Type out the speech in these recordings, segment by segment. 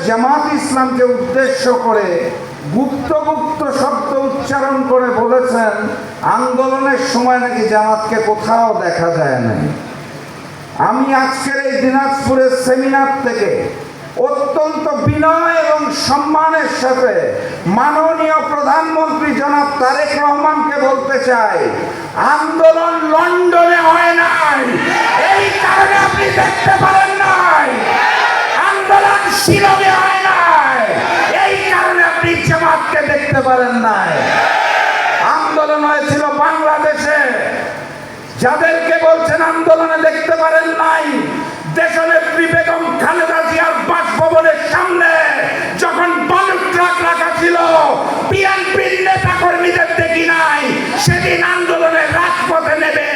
জামাত ইসলামকে উদ্দেশ্য করে গুপ্ত গুপ্ত শব্দ উচ্চারণ করে বলেছেন আন্দোলনের সময় নাকি জামাতকে কোথাও দেখা যায় না। আমি আজকের এই দিনাজপুরের সেমিনার থেকে অত্যন্ত বিনয় এবং সম্মানের সাথে মাননীয় প্রধানমন্ত্রী জনাব তারেক রহমানকে বলতে চাই, আন্দোলন লন্ডনে হয় নাই, এই কারণে আপনি দেখতে পারেন নাই। আন্দোলন শিলংয়ে হয় নাই, এই কারণে আপনি জামাতকে দেখতে পারেন নাই। আন্দোলন হয়েছিল বাংলাদেশে। যাদেরকে বলছেন আন্দোলনে দেখতে পারেন নাই, দেশনেত্রী বেগম খালেদা জিয়ার বাসভবনের সামনে যখন বালু ট্রাক রাখা ছিল, বিএনপির নেতা কর্মীদের দেখি নাই। সেদিন আন্দোলনের রাজপথে নেমে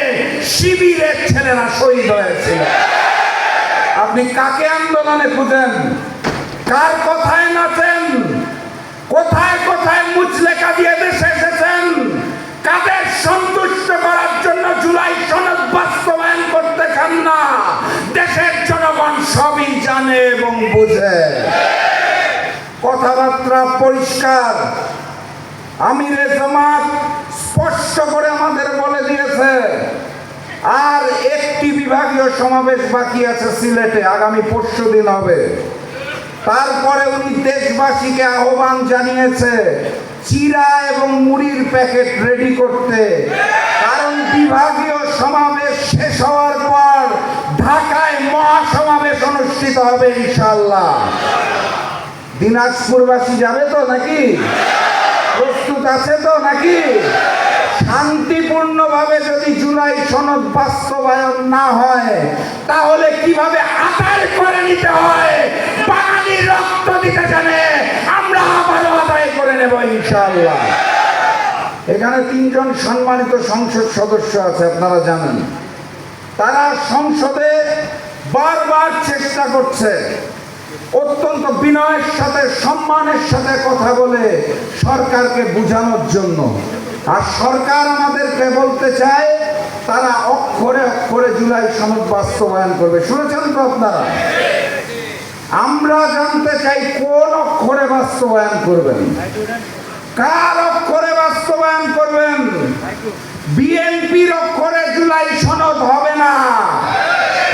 শিবিরের ছেলেরা শহীদ হয়েছিল। আপনি কাকে আন্দোলনে খুঁজেন? কার কথায় নাচেন? কোথায় কোথায় মুচলেখা দিয়ে দেশে এসেছেন? কাদের সন্তুষ্ট করার জন্য জুলাই সনদ বাস্তবায়ন করতে চান না? দেশের জনগণ সবই জানে এবং বুঝে। কথাবার্তা পরিষ্কার। আমিরে জামাত স্পষ্ট করে আমাদের বলে দিয়েছে আর একটি বিভাগীয় সমাবেশ বাকি আছে সিলেটে, আগামী পরশুদিন হবে। তারপরে উনি দেশবাসীকে আহ্বান জানিয়েছে চিরা এবং মুড়ির প্যাকেট রেডি করতে, কারণ বিভাগীয় সমাবেশ শেষ হওয়ার পর ঢাকায় মহাসমাবেশ অনুষ্ঠিত হবে ইনশাআল্লাহ। দিনাজপুরবাসী যাবে তো নাকি? প্রস্তুত আছে তো নাকি? শান্তিপূর্ণভাবে যদি জুলাই সনদ বাস্তবায়ন না হয়, তাহলে কিভাবে আদায় করে নিতে হয় বাঙালি রক্ত দিতে জানে, আমরা আবারও আদায় করে নেব ইনশাআল্লাহ। এখানে 3 জন সম্মানিত সংসদ সদস্য আছে, আপনারা জানেন। তারা সংসদে বারবার চেষ্টা করছে অত্যন্ত বিনয়ের সাথে সম্মানের সাথে কথা বলে সরকারকে বোঝানোর জন্য। আর সরকার আমাদেরকে বলতে চায় তারা অক্ষরে অক্ষরে জুলাই সনদ বাস্তবায়ন করবে। শুনেছেন তো আপনারা? আমরা জানতে চাই কোন অক্ষরে বাস্তবায়ন করবেন, কার অক্ষরে বাস্তবায়ন করবেন? বিএনপির অক্ষরে জুলাই সনদ হবে না,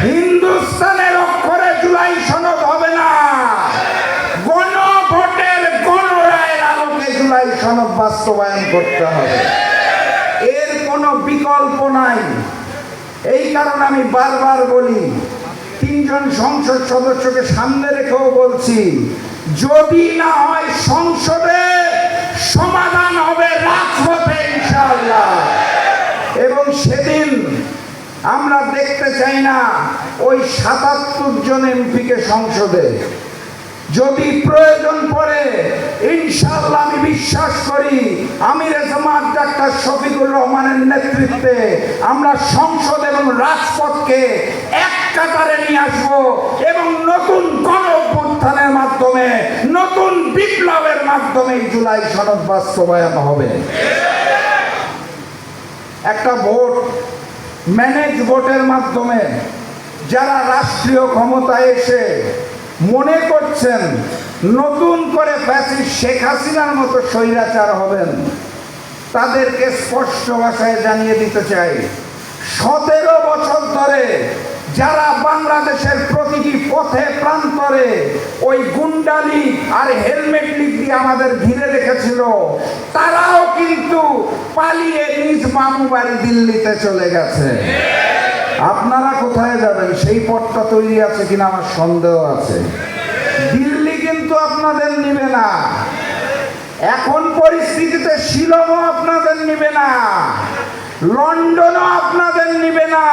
হিন্দুস্তানের অক্ষরে জুলাই সনদ হবে না, গণভোটের গণরায়ের আলোকে জুলাই সনদ বাস্তবায়ন করতে হবে। এর কোনো বিকল্প নাই। এই কারণে আমি বারবার বলি, 3 জন সংসদ সদস্যকে সামনে রেখেও বলছি, যদি না হয় সংসদে, সমাধান হবে রাজপথে ইনশাআল্লাহ। এবং সেদিন আমরা দেখতে চাই না ওই 77 জন এমপিকে সংসদে। যদি প্রয়োজন পড়ে ইনশাআল্লাহ আমি বিশ্বাস করি আমিরে জামাত ডাক্তার শফিকুর রহমানের নেতৃত্বে আমরা সংসদ এবং রাজপথকে এক কাতারে নিয়ে আসবো এবং নতুন গণ অভ্যুত্থানের মাধ্যমে, নতুন বিপ্লবের মাধ্যমে জুলাই সনদ বাস্তবায়ন হবে। একটা ভোট, ম্যানেজ ভোটের মাধ্যমে যারা রাষ্ট্রীয় ক্ষমতায় এসে মনে করছেন নতুন করে ফ্যাসিস্ট শেখ হাসিনার মতো স্বৈরাচার হবেন, তাদেরকে স্পষ্ট ভাষায় জানিয়ে দিতে চাই, 17 বছর ধরে যারা বাংলাদেশের প্রতিটি পথে প্রান্তরে ওই গুন্ডালি আর হেলমেট লিগ দিয়ে আমাদের ঘিরে রেখেছিল, তারাও কিন্তু পালিয়ে নিজ মামু বাড়ি দিল্লিতে চলে গেছে। আপনারা কোথায় যাবেন সেই পথটা তৈরি আছে কিনা আমার সন্দেহ আছে। দিল্লি কিন্তু আপনাদের নিবে না, এখন পরিস্থিতিতে শিলংও আপনাদের নিবে না, লন্ডনও আপনাদের নিবে না।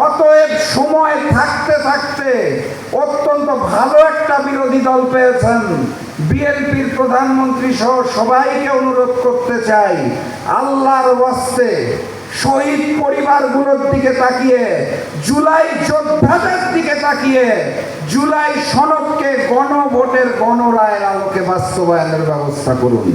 অতএব সময় থাকতে থাকতে অত্যন্ত ভালো একটা বিরোধী দল পেয়েছেন। বিএনপির প্রধানমন্ত্রী সহ সবাইকে অনুরোধ করতে চাই, আল্লাহর ওয়াস্তে শহীদ পরিবারগুলোর দিকে তাকিয়ে, জুলাই যোদ্ধাদের দিকে তাকিয়ে জুলাই সনদকে গণভোটের গণরায়ের আলোকে বাস্তবায়নের ব্যবস্থা করুন।